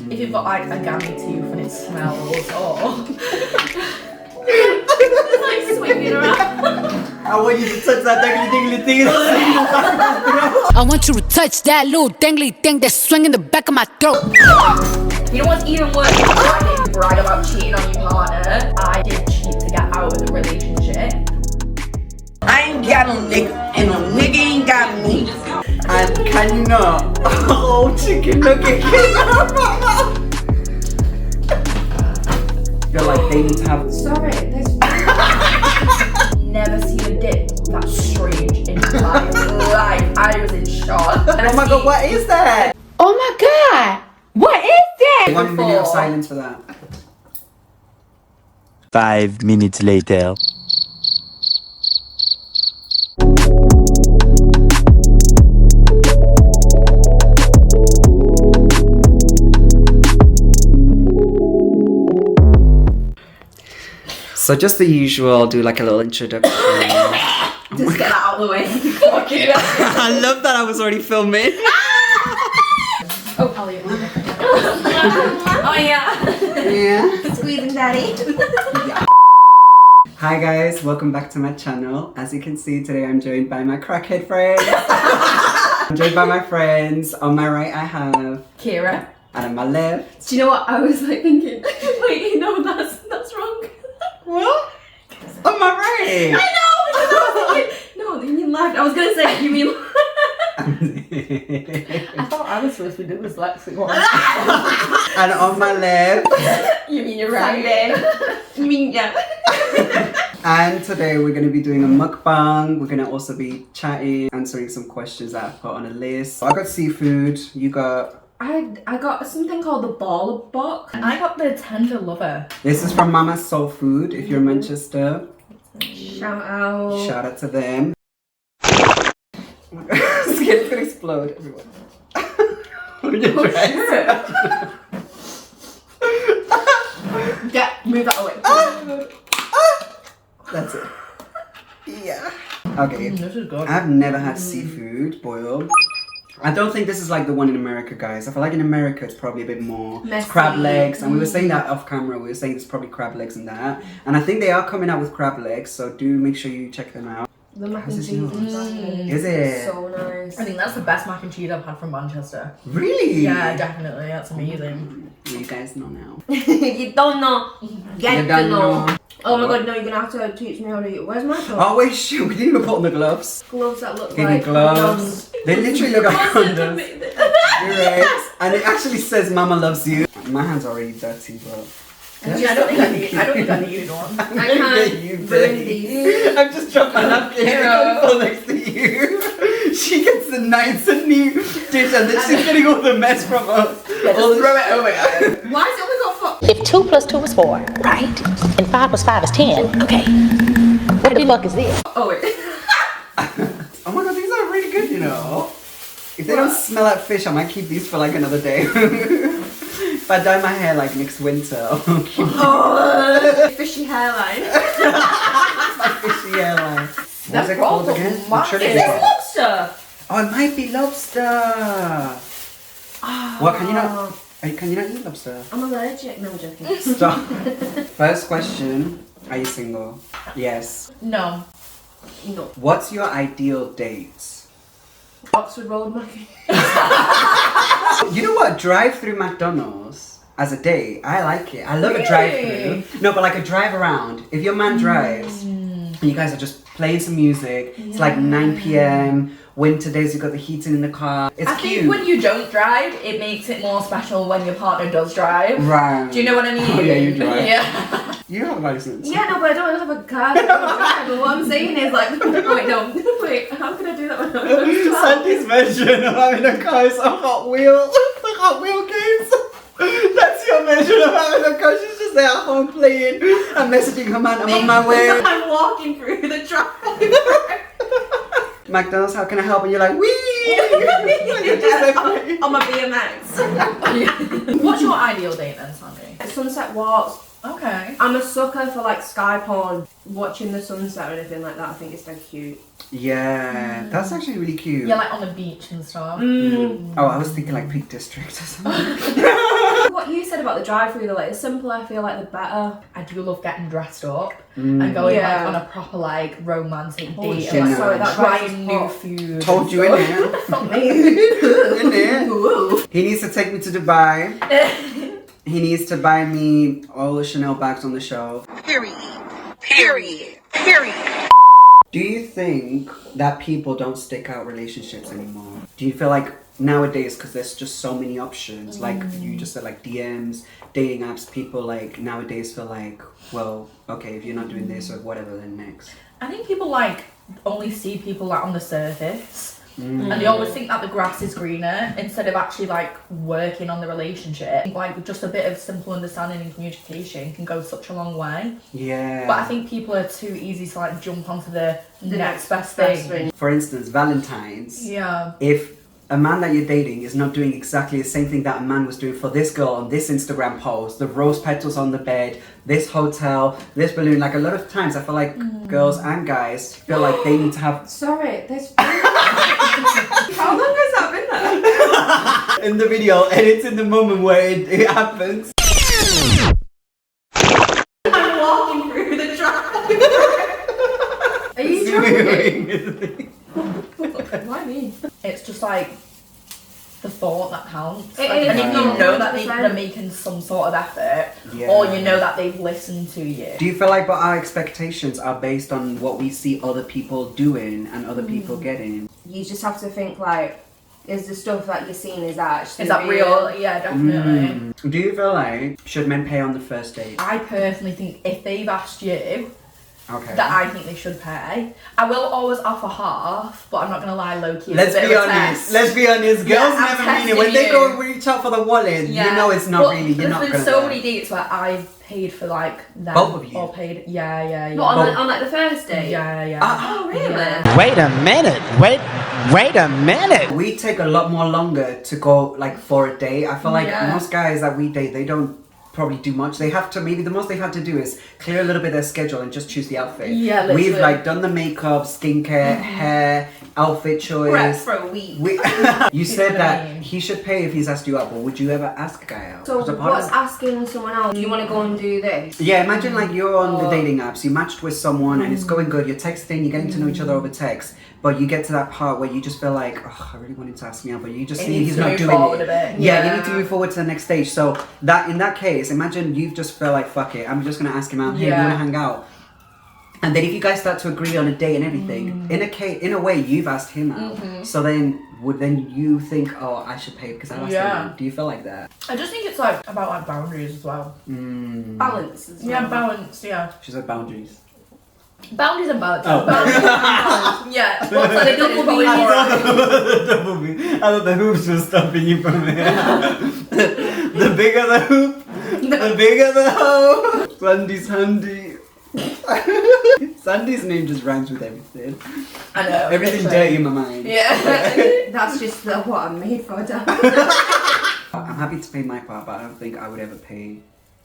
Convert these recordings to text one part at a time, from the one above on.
If you've got like a gammy tooth and it smells, or it's like swinging around. I want you to touch that dangly thing. I want you to touch that little dangly thing that's swinging the back of my throat. You know what's even worse? I didn't brag about cheating on your partner. I did cheat to get out of the relationship. I ain't got no nigga, and no nigga ain't got me. And can you not? Oh, chicken nugget. Feel like they need to have. Sorry, there's never seen a dick that strange in my life. I was in shock. Oh my god, what is that? Oh my god! What is that? 1 minute of silence for that. 5 minutes later. So just the usual, do like a little introduction. Just get that out of the way. Fucking I love that I was already filming. Oh, Elliot. Oh yeah. Yeah. Squeezing daddy. Hi guys, welcome back to my channel. As you can see, today I'm joined by my crackhead friends. I'm joined by my friends. On my right I have Kira. and on my left. Do you know what I was like thinking? Wait, no, that's wrong. What? On my right. I know. Because I was thinking, no, you mean left. I was gonna say you mean. I thought I was supposed to do this dyslexic one. And on my left. You mean you're right. You mean yeah. And today we're going to be doing a mukbang. We're going to also be chatting, answering some questions that I've put on a list. I got seafood. You got. I got something called the baller buck. I got the tender lover. This is from Mama's Soul Food. If you're in Manchester, Shout out. shout out to them. Skin's gonna explode, everyone. On your dress. Yeah, move that away. That's it. Yeah. Okay. This is good. I've never had seafood boiled. I don't think this is like the one in America, guys. I feel like in America it's probably a bit more Messy. crab legs, and we were saying that off camera. We were saying it's probably crab legs and that, and I think they are coming out with crab legs. So do make sure you check them out. The mac and How's cheese this is yours? Is it? so nice. I think that's the best mac and cheese I've had from Manchester. Really? Yeah, definitely. That's amazing. You guys know now. You don't know. Get You don't know. Oh my god, no, you're gonna have to teach me how to eat. Where's my glove? Oh wait, shoot! We didn't even put on the gloves. Gloves that look Baby like gloves. They literally look like condoms. You're right. And it actually says "Mama loves you." My hands are already dirty, but. Yeah, I don't think I need one. I can't you ruin these. I've just dropped my napkin next to you. She gets the nice and new dish, and then she's getting all the mess from us. Yeah, just throw it over. Why is it only got 4? If 2 plus 2 is 4, right? And 5 plus 5 is 10. Okay. What the fuck is this? Oh wait. Oh my god, these are really good, you know. If they don't smell like fish, I might keep these for like another day. If I dye my hair like next winter, I'll keep Oh, fishy hairline. my fishy hairline. What's it That's called awful. again? Is What should it it be called? lobster? Oh, it might be lobster. What, can you not? Can you not eat lobster? I'm allergic. No, I'm joking. Stop. First question. Are you single? Yes. No. No. What's your ideal date? Oxford Road Mackie. You know what? Drive-through McDonald's as a date. I like it. I love a drive-through. No, but like a drive around. If your man drives and you guys are just playing some music, it's like 9 p.m. Winter days, you've got the heating in the car. It's I cute. think when you don't drive, it makes it more special when your partner does drive. Right. Do you know what I mean? Oh, yeah, you drive. Yeah. You have a license. Yeah, no, but I don't have a car. I don't drive. But what I'm saying is like, wait, no, wait, how can I do that when I'm not Sandy's version of having a car is a Hot Wheel. The Hot Wheel games. That's your version of having a car. She's just there at home playing and messaging her man, I'm on my way. I'm walking through the driveway. McDonald's, how can I help? And you're like, wee! You're just like, on my BMX. What's your ideal date then, Sandy? Sunset walks. Okay. I'm a sucker for like sky porn, watching the sunset or anything like that. I think it's very cute. Yeah, that's actually really cute. Yeah, like on the beach and stuff. Oh, I was thinking like Peak District or something. What about the drive-through though. Like the simpler I feel like the better. I do love getting dressed up and going Yeah. like on a proper like romantic date shit, and no. like That trying new hot. food. Told you in there. Not me. In there. He needs to take me to Dubai. He needs to buy me all the Chanel bags on the shelf. Period. Period. Period. Do you think that people don't stick out relationships anymore? Do you feel like nowadays, because there's just so many options, like you just said, like DMs, dating apps, people like nowadays feel like, well, okay, if you're not doing this or whatever, then next. I think people like only see people like on the surface. And they always think that the grass is greener instead of actually like working on the relationship. Like just a bit of simple understanding and communication can go such a long way. Yeah. But I think people are too easy to like jump onto the next best thing. For instance, Valentine's. Yeah. If a man that you're dating is not doing exactly the same thing that a man was doing for this girl on this Instagram post, the rose petals on the bed, this hotel, this balloon, like a lot of times I feel like girls and guys feel like they need to have... Sorry, this. How long has that been there? in the video, and it's in the moment where it happens. I'm walking through the drive. Are you joking? Why me? It's just like the thought that counts. It Like, is, and if you know that 100%. they're making some sort of effort, Yeah. or you know that they've listened to you. Do you feel like but our expectations are based on what we see other people doing and other people getting? You just have to think like, is the stuff that you're seeing is actually Is that real? Yeah, definitely. Do you feel like should men pay on the first date? I personally think if they've asked you, Okay. that I think they should pay. I will always offer half, but I'm not gonna lie, low key. Let's be honest. Let's be honest. Girls Yeah, I'm never mean it. When they testing go you. reach out for the wallet, you know it's not really. You're not There's gonna. been so do many it. dates where I've paid for like them. Both of you? Or paid. Yeah. What, on like the first date? Yeah. Oh really? Yeah. Wait a minute. Wait a minute. We take a lot more longer to go like for a date. I feel like Yeah. most guys that we date, they don't probably do much. They have to, maybe the most they've had to do is clear a little bit of their schedule and just choose the outfit. Yeah, literally. We've like done the makeup, skincare, hair, outfit choice. Prep for a week. You said what I that mean. he should pay if he's asked you out, but would you ever ask a guy out? So Was it part what's of- asking someone else? Do you want to go and do this? Yeah, imagine like you're on the dating apps, you matched with someone and it's going good, you're texting, you're getting to know each other over text, but you get to that part where you just feel like, oh, I really wanted to ask me out, but you just It see needs he's to not move doing forward it. a bit. Yeah, Yeah. you need to move forward to the next stage. So that in that case, imagine you've just felt like, fuck it, I'm just gonna ask him out, hey, you Yeah. wanna hang out? And then if you guys start to agree on a date and everything, in a way you've asked him out. So then would then you think, oh, I should pay because I asked him Yeah. out? Do you feel like that? I just think it's like about like boundaries as well. Balance as well. Yeah, balance. Yeah, She said boundaries. boundaries and balance. Oh. Boundaries and balance. Yeah, what's like the double B? Double B. I thought the hoops were stopping you from it. The bigger the hoop, the bigger the hoe. Sandy's handy. Sandy's name just rhymes with everything. I know. Everything literally. dirty in my mind. Yeah. That's just what I'm made for, Dan. I'm happy to pay my part, but I don't think I would ever pay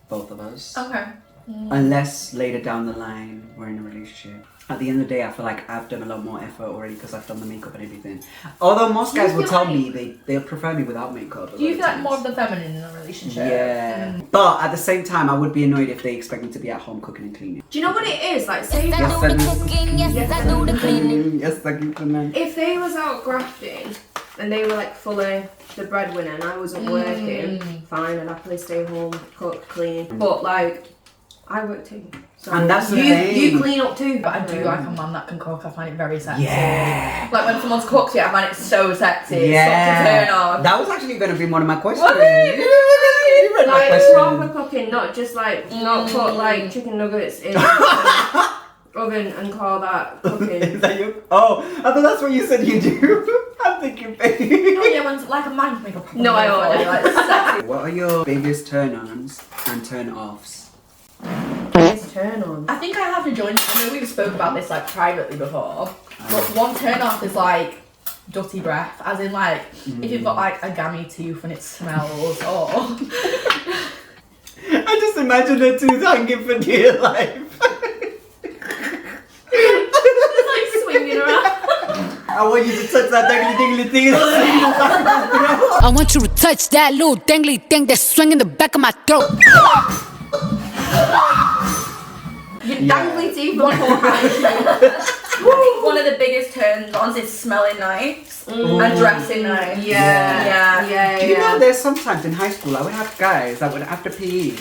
both of us. Okay. Unless later down the line we're in a relationship. At the end of the day, I feel like I've done a lot more effort already because I've done the makeup and everything. Although most Do you guys will feel tell like- me they'll prefer me without makeup. a Do you lot feel like times. more of the feminine in a relationship? Yeah. But at the same time, I would be annoyed if they expect me to be at home cooking and cleaning. Do you know what it is? Like, say Yes, I do. Yes, I do the cleaning. Yes, I keep them. if they was out grafting and they were like fully the breadwinner and I wasn't working, fine, I'd happily stay home, cook, clean. But like, I work too. So And that's the you, thing. You clean up too. But I do like a man that can cook. I find it very sexy. Yeah. Like when someone's cooked it, I find it so sexy. It's Yeah. such a turn on. That was actually going to be one of my questions. Was it? You read my Like question. proper cooking, not just like not put like chicken nuggets in oven and call that cooking. Is that you? Oh, I thought that's what you said you do. I'm thinking, baby. Oh yeah, when like a man can make a proper No, I meal for order. you, like sexy. What are your biggest turn-ons and turn-offs? It's turn on. I think I have to join. I know we've spoken about this like privately before, but one turn off is like dirty breath, as in like if you've got like a gammy tooth and it smells, or I just imagine the tooth hanging for dear life. It's like swinging around. I want you to touch that dangly dingly thing. I want you to touch that little dangly thing that's swinging the back of my throat. Your dangly teeth before One of the biggest turns on is smelling nice and dressing nice. Yeah. Do you know there's sometimes in high school I would have guys that would after PE,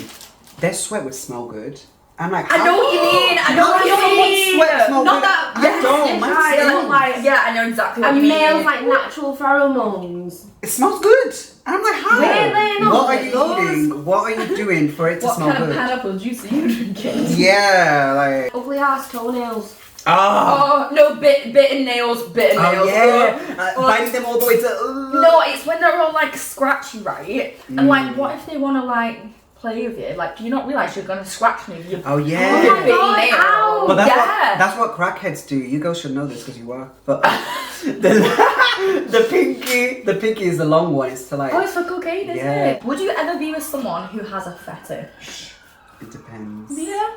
their sweat would smell good. I'm like, I know what you mean. I know what you mean. Sweat smell Not good. that. I don't. Mine right, smells. like- Yeah, I know exactly what you And mean. males like natural pheromones. It smells good. And I'm like, how? Really? No, What are like you those? eating? What are you doing for it to What smell kind of good? pineapple juice are you drinking? Yeah, like. Ugly ass toenails. Oh. Oh no, bitten nails. Oh yeah. Biting them all the way to. No, it's when they're all like scratchy, right? And like, what if they want to like play with you? Like, do you not realise you're gonna scratch me? With Oh your yeah. Oh my bitty God, nail? ow. But Yeah. that's what crackheads do. You girls should know this because you are. But the pinky is the long one. It's to like. Oh, it's for cocaine, isn't Yeah. it? Would you ever be with someone who has a fetish? It depends. Yeah.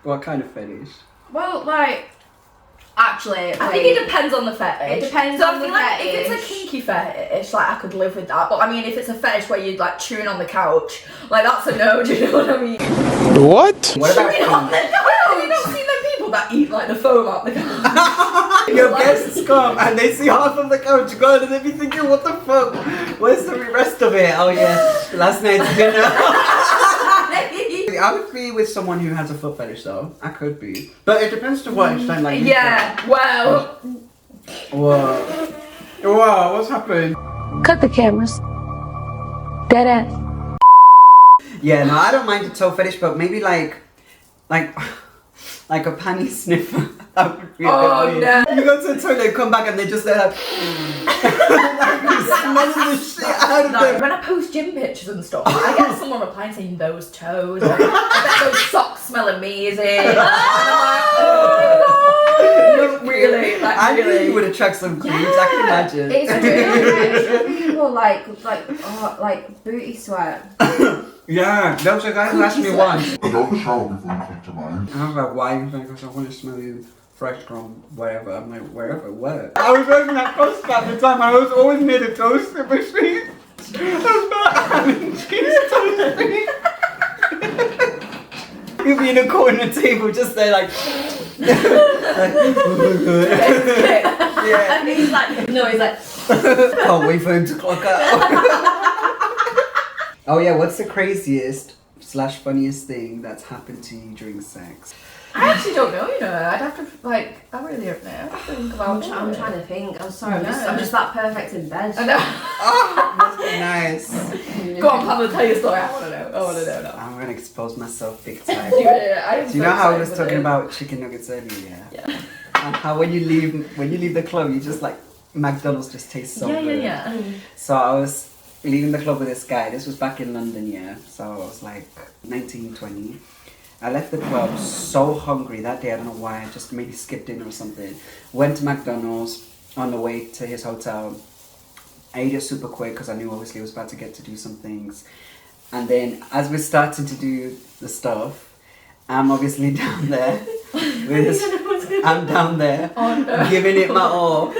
What kind of fetish? Well, like, actually, I think it depends on the fetish. It depends so on I feel the like if fetish. it's a kinky fetish, like I could live with that. But I mean, if it's a fetish where you're like chewing on the couch, like that's a no. Do you know what I mean? What? What about Chewing on the food? couch. Have you not seen them people that eat like the foam out the couch? Your guests come and they see half of the couch gone and they be thinking, what the fuck? Where's the rest of it? Oh yeah, last night's dinner. I would be with someone who has a foot fetish though. I could be. But it depends to what extent, like you Yeah. Well. can. Whoa. Whoa, what's happened? Cut the cameras. Dead ass. Yeah, no, I don't mind the toe fetish, but maybe like a panty sniffer. That would be a bit Oh, weird. no. You go to the toilet, come back, and they just like, like smelling the shit out of them. When I post gym pictures and stuff, I get someone replying saying those toes. Or, I bet those socks smell amazing. And I'm like, oh, really? Like, I knew really? you would attract some creeps. I can imagine. It's true. People like booty sweat. Yeah, there was a guy who asked me once. I don't shower before you come to mine. I was like, why? He's like, because I want to smell you fresh from wherever. I'm like, wherever, where? I was working at Costa at the time. I was always near the toast machine. I was about cheese toast. You'd be in a corner table just there like... yeah. And he's like, no, he's like, Can't wait for him to clock out. Oh yeah, what's the craziest / funniest thing that's happened to you during sex? I actually don't know, you know. I'd have to, like, I really don't know. I have to think about I'm it. trying to think. I'm sorry. I'm No. just that perfect in bed. I know. Oh, nice. Go on, Pablo, tell your story. I want to know. Now. I'm gonna expose myself big time. Do Do you know how I was with talking it. about chicken nuggets earlier? Yeah. And how when you leave the club, you just like McDonald's just tastes so good. Yeah. So I was leaving the club with this guy. This was back in London, yeah. So I was like 19, 20. I left the club so hungry that day. I don't know why. I just maybe skipped dinner or something. Went to McDonald's on the way to his hotel. I ate it super quick because I knew obviously I was about to get to do some things. And then as we're starting to do the stuff, I'm obviously down there. I'm down there giving it my all.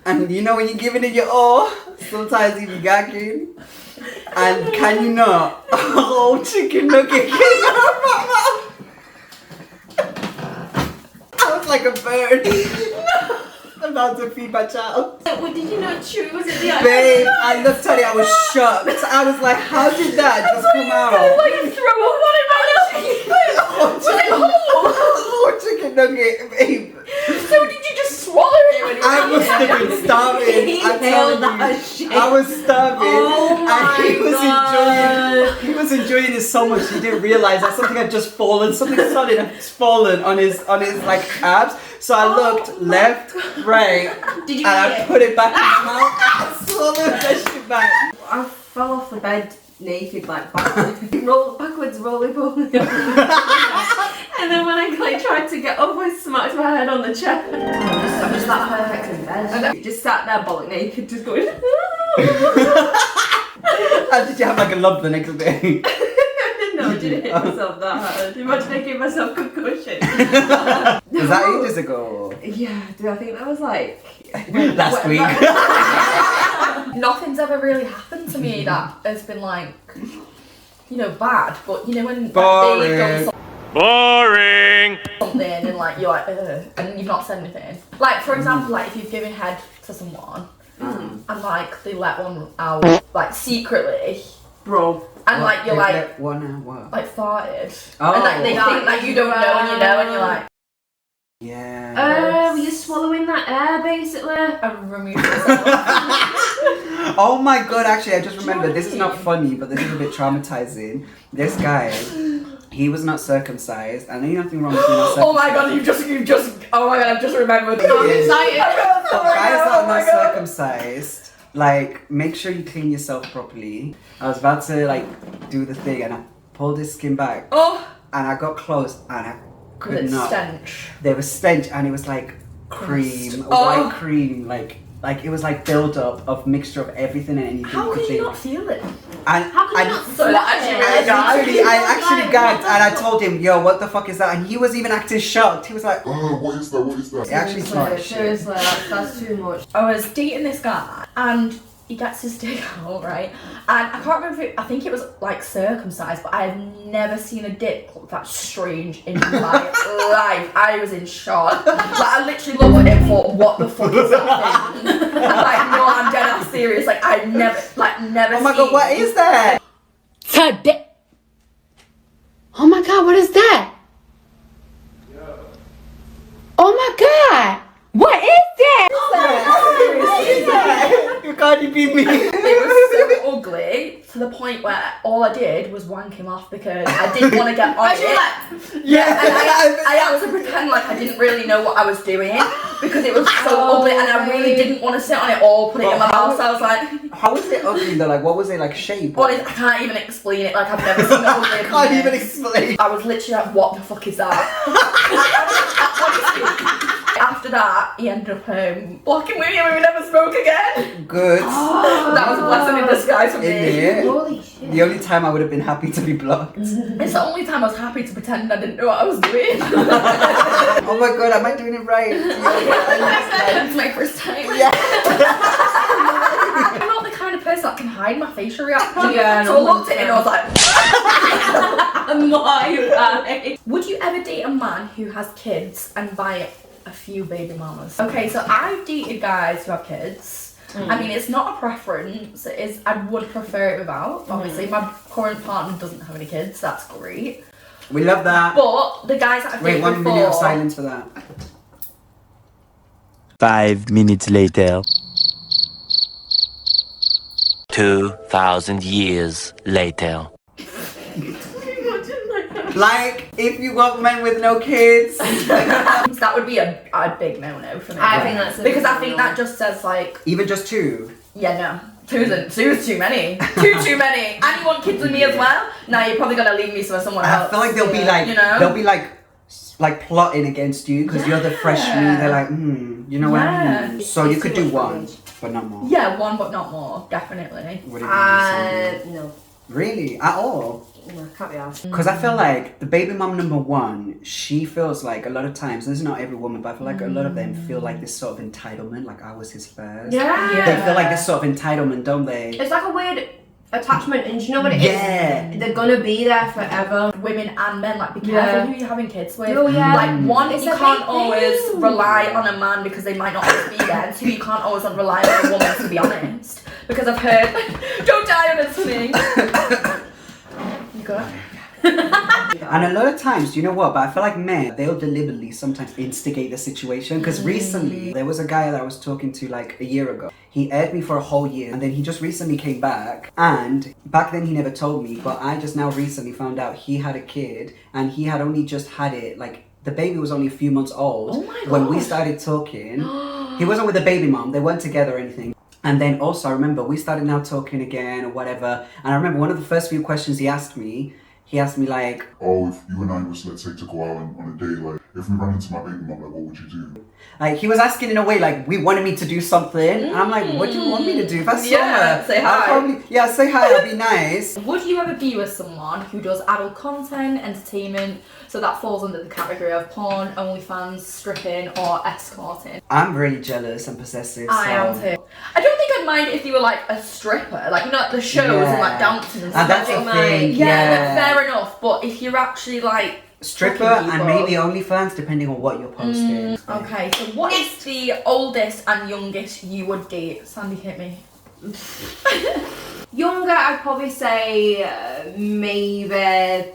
And you know when you're giving it your all, sometimes you be gagging. And can you not? A whole chicken nugget came out of my mouth. I was like a bird. About to feed my child. What did you not chew? Was it the Babe, I looked at it, I was shocked. I was like, how did that just come out? Like throw a one in my Oh, chicken nugget, babe. So did you just swallow it when you I must have been starving. I'm Inhaled telling that you. shit. I was starving. Oh and he my was God. enjoying it so much he didn't realise that something had just fallen, something solid had fallen on his like abs. So I looked left, right, Did you and I eat it? put it back in my mouth. I swallowed that shit back. I fell off the bed naked, like backwards, rolly poly. And then when I like tried to get up, I smacked my head on the chair. I'm just that perfect in bed. Just sat there bollock naked, just going. And did you have like a lump the next day? No, I didn't hit myself that hard. Imagine I gave myself concussion. Was that ages ago? Yeah, dude, I think that was like Last week. Nothing's ever really happened to me that has been like, you know, bad. But you know when Boring. they've done Boring. something and like you're like, ugh, and you've not said anything. Like for example, like if you've given head to someone and like they let one out like secretly, Bro. and like you're like what? like farted, Oh. and like they think like you don't know and you know, and you're like, Yeah. You're swallowing that air basically. I'm removing myself. Oh my god, actually, I just remembered, what this I is not mean? funny, but this is a bit traumatizing. This guy, he was not circumcised, and there's nothing wrong with being not circumcised. Oh my god, you've just, oh my god, I've just remembered. I'm excited. For guys that are not circumcised, like, make sure you clean yourself properly. I was about to, like, do the thing, and I pulled his skin back, Oh, and I got close, and I could it's not. stench. There was stench, and it was like cream, white cream, like it was like build up of mixture of everything and anything. How could can you think. not feel it? And How can you not So that actually really I actually gagged, and I told him, "Yo, what the fuck is that?" And he was even acting shocked. He was like, What is that? What is that? "It actually smelled like shit." Seriously, that's too much. I was dating this guy and he gets his dick out, right? And I can't remember I think it was like circumcised, but I've never seen a dick look that strange in my life. I was in shock. Like I literally looked at him for what the fuck is that thing? I'm like, no, I'm dead ass serious. Like I've never Oh my god, what is that? Today. Oh my god, what is that? Oh my god, what is that? You can't be me. It was so ugly to the point where all I did was wank him off because I didn't want to get on it. Yeah, And I had to pretend like I didn't really know what I was doing because it was so ugly and I really didn't want to sit on it or put it in my mouth. So I was like, How was it ugly though? Like, what was it like shape? I can't even explain it. Like I've never seen it ugly. I can't even explain. I was literally like, what the fuck is that? After that, he ended up blocking with me and we never spoke again. Good. That was a blessing in disguise for me. Isn't it? Holy shit. The only time I would have been happy to be blocked. It's the only time I was happy to pretend I didn't know what I was doing. Oh my god, am I doing it right? It's my first time. Yeah. I'm not the kind of person that can hide my facial reaction. Yeah, So I looked at him and I was like, would you ever date a man who has kids and buy a few baby mamas? Okay, so I've dated guys who have kids. I mean, it's not a preference. It is. I would prefer it without. Obviously, my current partner doesn't have any kids. That's great. We love that. But the guys that I've Wait, dated 1 before, minute of silence for that. 5 minutes later. 2,000 years later. Like, if you want men with no kids. that would be a big no-no for me. I think that's a because I big think no-no. that just says like, Even just two. yeah, no. Two's too many. Too many. And you want kids with me as well? No, you're probably gonna leave me for someone I else. feel like they'll be like, you know? they'll be like plotting against you because you're the fresh me. They're like, you know what? Yeah. So you It's could too do much one, for me. but not more. Yeah, one but not more, definitely. What do you mean? No. Really? At all? No, can't be asked. Because I feel like the baby mom number one, she feels like a lot of times, this is not every woman, but I feel like a lot of them feel like this sort of entitlement, like I was his first. Yeah. They feel like this sort of entitlement, don't they? It's like a weird attachment, and do you know what it is? Yeah. They're gonna be there forever. Women and men, like, be Yeah. careful who you're having kids with. Oh, yeah. Like, one, It's you a can't big always thing. rely on a man because they might not always be there. And two, you can't always rely on a woman, to be honest. Because I've heard, don't die on it, honey. You good? And a lot of times, you know what? But I feel like men, they'll deliberately sometimes instigate the situation. Because recently, there was a guy that I was talking to like a year ago. He aired me for a whole year, and then he just recently came back. And back then, he never told me, but I just now recently found out he had a kid, and he had only just had it. Like the baby was only a few months old Oh my when we gosh. started talking. He wasn't with the baby mom; they weren't together or anything. And then also, I remember we started now talking again or whatever. And I remember one of the first few questions he asked me like, Oh, if you and I was, let's say, to go out on a date, like, if we ran into my baby mum, like, what would you do? Like, he was asking in a way, like, we wanted me to do something. And I'm like, what do you want me to do? If I saw Yeah, her, say I'd hi. probably, yeah, say hi, that'd be nice. Would you ever be with someone who does adult content, entertainment? So So that falls under the category of porn, OnlyFans, stripping, or escorting. I'm really jealous and possessive. I am too. I don't think I'd mind if you were like a stripper, like you know, at the shows and like dancing and stuff. And that's the thing. Yeah, fair enough. But if you're actually like stripper and maybe OnlyFans, depending on what you're posting. Okay, so what is the oldest and youngest you would date? Sandy, hit me. Younger, I'd probably say maybe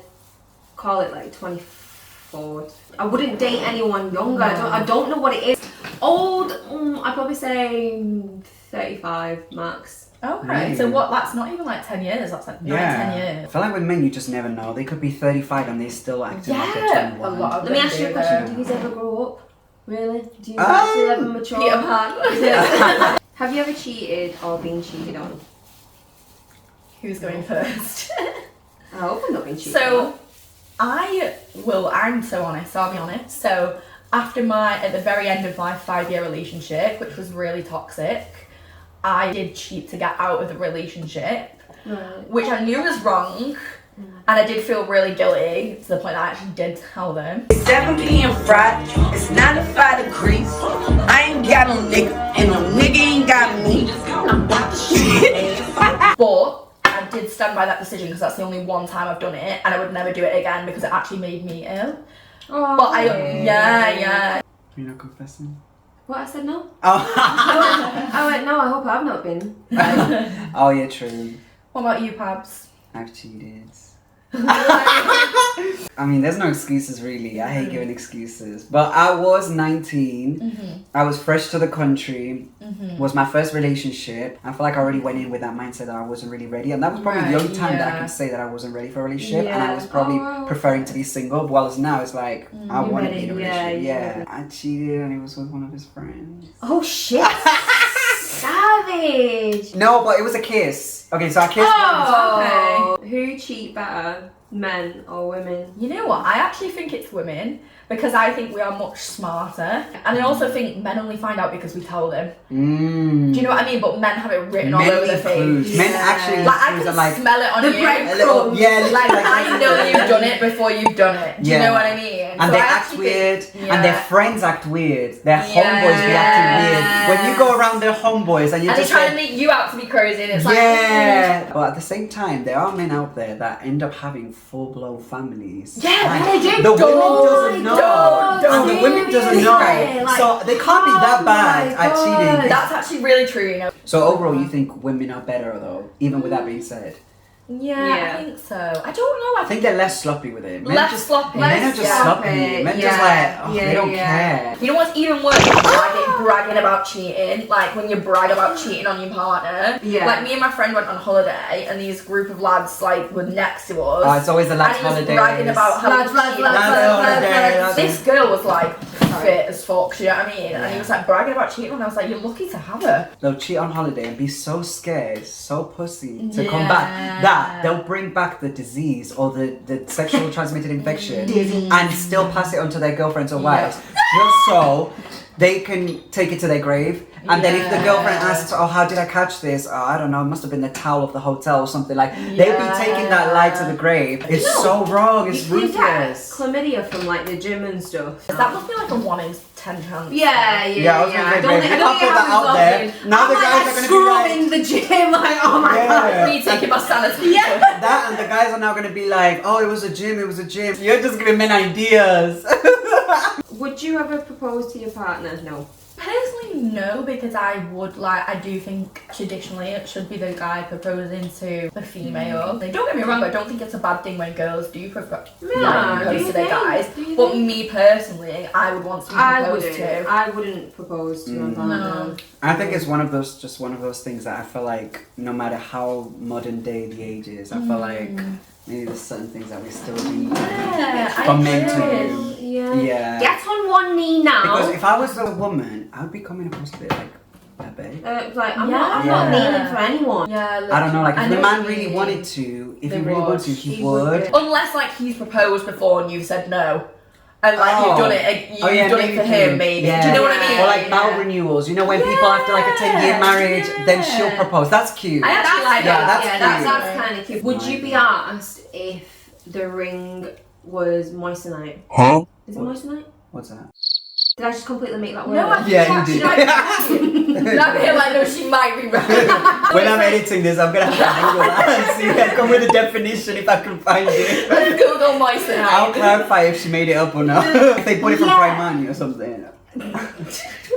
call it like 24. I wouldn't date anyone younger. I don't know what it is. Old, I'd probably say 35 max. Okay, so what? That's not even like 10 years. That's like 10 years. I feel like with men, you just never know. They could be 35 and they're still acting like they're 21. A lot of Let me them ask you a do question. though. Do you ever grow up? Really? Do you actually ever mature? Peter Pan. Have you ever cheated or been cheated on? Who's going first? I hope I'm not being cheated on. So, I'm so honest, I'll be honest. So, at the very end of my 5-year relationship, which was really toxic, I did cheat to get out of the relationship, which I knew was wrong, and I did feel really guilty to the point that I actually did tell them. It's 7 p.m. Friday, it's 95 degrees. I ain't got no nigga, and no nigga ain't got me. I'm about to shoot. But I did stand by that decision because that's the only one time I've done it, and I would never do it again because it actually made me ill. Oh, But yeah. You're not confessing? What, I said no? Oh. I went, no, I hope I've not been. Oh, yeah, true. What about you, Pabs? I've cheated. I mean, there's no excuses really. I hate giving excuses. But I was 19. I was fresh to the country. Was my first relationship. I feel like I already went in with that mindset that I wasn't really ready. And that was probably the only time that I can say that I wasn't ready for a relationship. And I was probably preferring to be single. Whereas now it's like, I want to be in a relationship. Yeah. I cheated and it was with one of his friends. Oh shit! Savage! No, but it was a kiss. Okay, so I kissed Oh, okay. Who cheat better, men or women? You know what? I actually think it's women because I think we are much smarter. And I also think men only find out because we tell them. Do you know what I mean? But men have it written all over their face. Men actually like I can smell it on the you. breadcrumbs. Like I know you've done it before you've done it. Do you know what I mean? And So they I act actually weird, think- and their friends act weird. Their homeboys be acting weird. When you go around their homeboys and you And they just try to make you out to be crazy, and it's like, but at the same time, there are men out there that end up having full-blown families. Yeah, they do. The women doesn't know. And the women doesn't know. Like, so they can't be that bad at cheating. That's actually really true, you know. So overall, you think women are better though, even with that being said? Yeah, I think so. I don't know. I think they're less sloppy with it. Men Less sloppy. Men are just sloppy. Men just like, they don't care. You know what's even worse? Bragging about cheating. Like when you brag about cheating on your partner. Yeah. Like me and my friend went on holiday, and these group of lads like were next to us. Oh, it's always the lads' and he was holidays. bragging about how Lads. this girl was like fit as fuck. You know what I mean? And he was like bragging about cheating, and I was like, you're lucky to have her. They'll cheat on holiday and be so scared, so pussy to come back that they'll bring back the disease or the sexual transmitted infection and still pass it on to their girlfriends or wives just so they can take it to their grave. And then if the girlfriend asks, oh, how did I catch this? Oh, I don't know, it must have been the towel of the hotel or something. Like, they'll be taking that lie to the grave. It's so wrong, it's You can get ruthless. chlamydia from like the gym and stuff. That must be like a 1 in 10 chance. Yeah, I was gonna say, I don't babe, think you can't put that out there. Now the guys are gonna be like, in the gym, like, oh my god. Me taking my sanity. that, and the guys are now gonna be like, oh, it was a gym. You're just giving men ideas. Would you ever propose to your partner? No. Personally, no, because I do think traditionally it should be the guy proposing to the female. Like, don't get me wrong, I don't think it's a bad thing when girls do propose to their guys. But me personally, I would want to be proposed to. I wouldn't propose to my partner. No. I think it's one of those things that I feel like no matter how modern day the age is, I feel like maybe there's certain things that we still do for men to do. Yeah. Get on one knee now. Because if I was a woman, I would be coming across a bit like, babe. Like, I'm not kneeling for anyone. Yeah, I don't know, like if the man really mean. wanted to, if They he really would. wanted to, he would. Unless like he's proposed before and you've said no. And like you've done it, you've done it for him, maybe. Yeah. Do you know what I mean? Or like vow renewals. You know when people after like a 10-year marriage, then she'll propose. That's cute. I actually like that. That's cute. That's kind of cute. Would you be asked if the ring was moissanite. Huh? Is it moissanite? What's that? Did I just completely make that word No, up? I Yeah, you think did. I'm here like, no, she might be right. When I'm editing this, I'm gonna have to Google that and see if I come with a definition if I can find it. Let's Google moissanite. I'll clarify if she made it up or not. If they put it from Prime Money or something.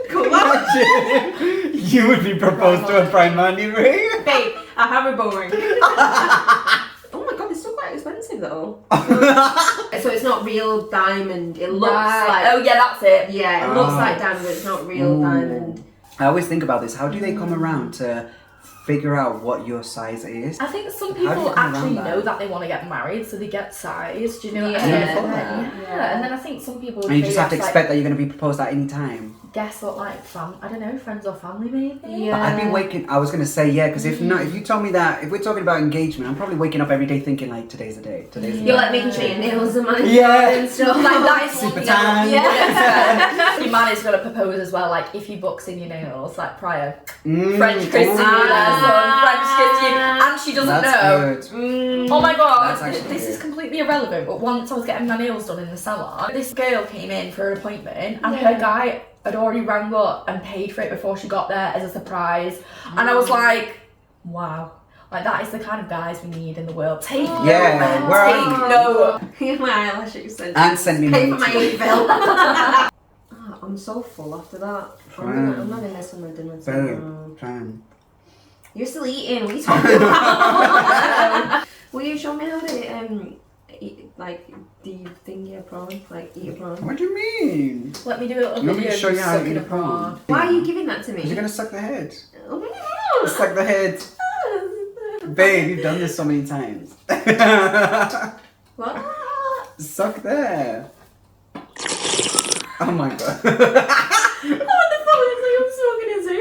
Imagine you would be proposed to a Prime Money ring. Babe, I have a bow ring. Oh my god, it's still quite expensive though. So it's not real diamond. It looks like. Oh yeah, that's it. Yeah, it looks like diamond, but it's not real diamond. I always think about this. How do they come around to figure out what your size is? I think some How do you people come actually around know that? that they want to get married, so they get sized. Do you know what I Yeah. mean? Never thought And that. then, yeah, and then I think some people. And you just have to maybe expect that you're going to be proposed at any time. Guess what, like I don't know, friends or family maybe. Yeah. I'd be waking. I was gonna say yeah, because if not, if you told me that, if we're talking about engagement, I'm probably waking up every day thinking like today's the day. Today's the You're day. like making sure your nails are manicured Yeah. and stuff. Like that is Super one thing tan. Yeah. Your man is gonna propose as well. Like if he books in your nails, like prior French kiss to you, Ah. French kiss to you, and she doesn't That's know. good. Oh my god, That's actually this is good. completely irrelevant. But once I was getting my nails done in the salon, this girl came in for an appointment, and her guy had already rang up and paid for it before she got there as a surprise. And I was like, wow. Like that is the kind of guys we need in the world. Take note, Yeah, man. where are Take you? note. Here's my eyelash extension. And send me Pay money for my too. e-bill. I'm so full after that. I'm not in this for my dinner tomorrow. Boom. Fine. You're still eating. What are you talking about? Will you show me how to eat, like a prawn? Like eat a prawn? What do you mean? Let me do a little You want me video to of show you how to sucking eat a a prawn? Why are you giving that to me? Because you're gonna suck the head. Suck the head. Babe, you've done this so many times. What? Suck there. Oh my god. What the fuck? It's like I'm smoking a zoo.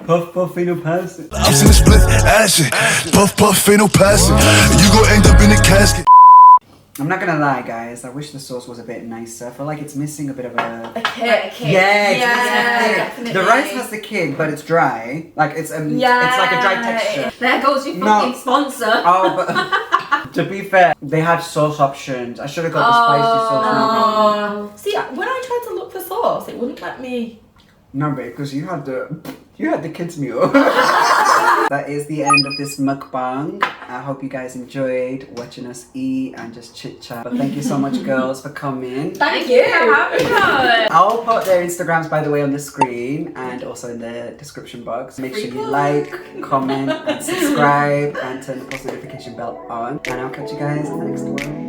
Puff puff ain't no passing. I'm seeing a split action. Puff puff ain't no passing. You gon' end up in a casket. I'm not gonna lie, guys. I wish the sauce was a bit nicer. I feel like it's missing a bit of a. kick. Yeah, it's Yeah, missing a kick. definitely. The rice has the kick, but it's dry. Like it's it's like a dry texture. There goes your No. fucking sponsor. Oh, but to be fair, they had sauce options. I should have got the spicy sauce. See, when I tried to look for sauce, it wouldn't let me. No, babe, because you had the kids meal. That is the end of this mukbang. I hope you guys enjoyed watching us eat and just chit chat. But thank you so much, girls, for coming. Thank you. I'll put their Instagrams, by the way, on the screen and also in the description box. Make sure you like, comment, and subscribe, and turn the post notification bell on. And I'll catch you guys in the next one.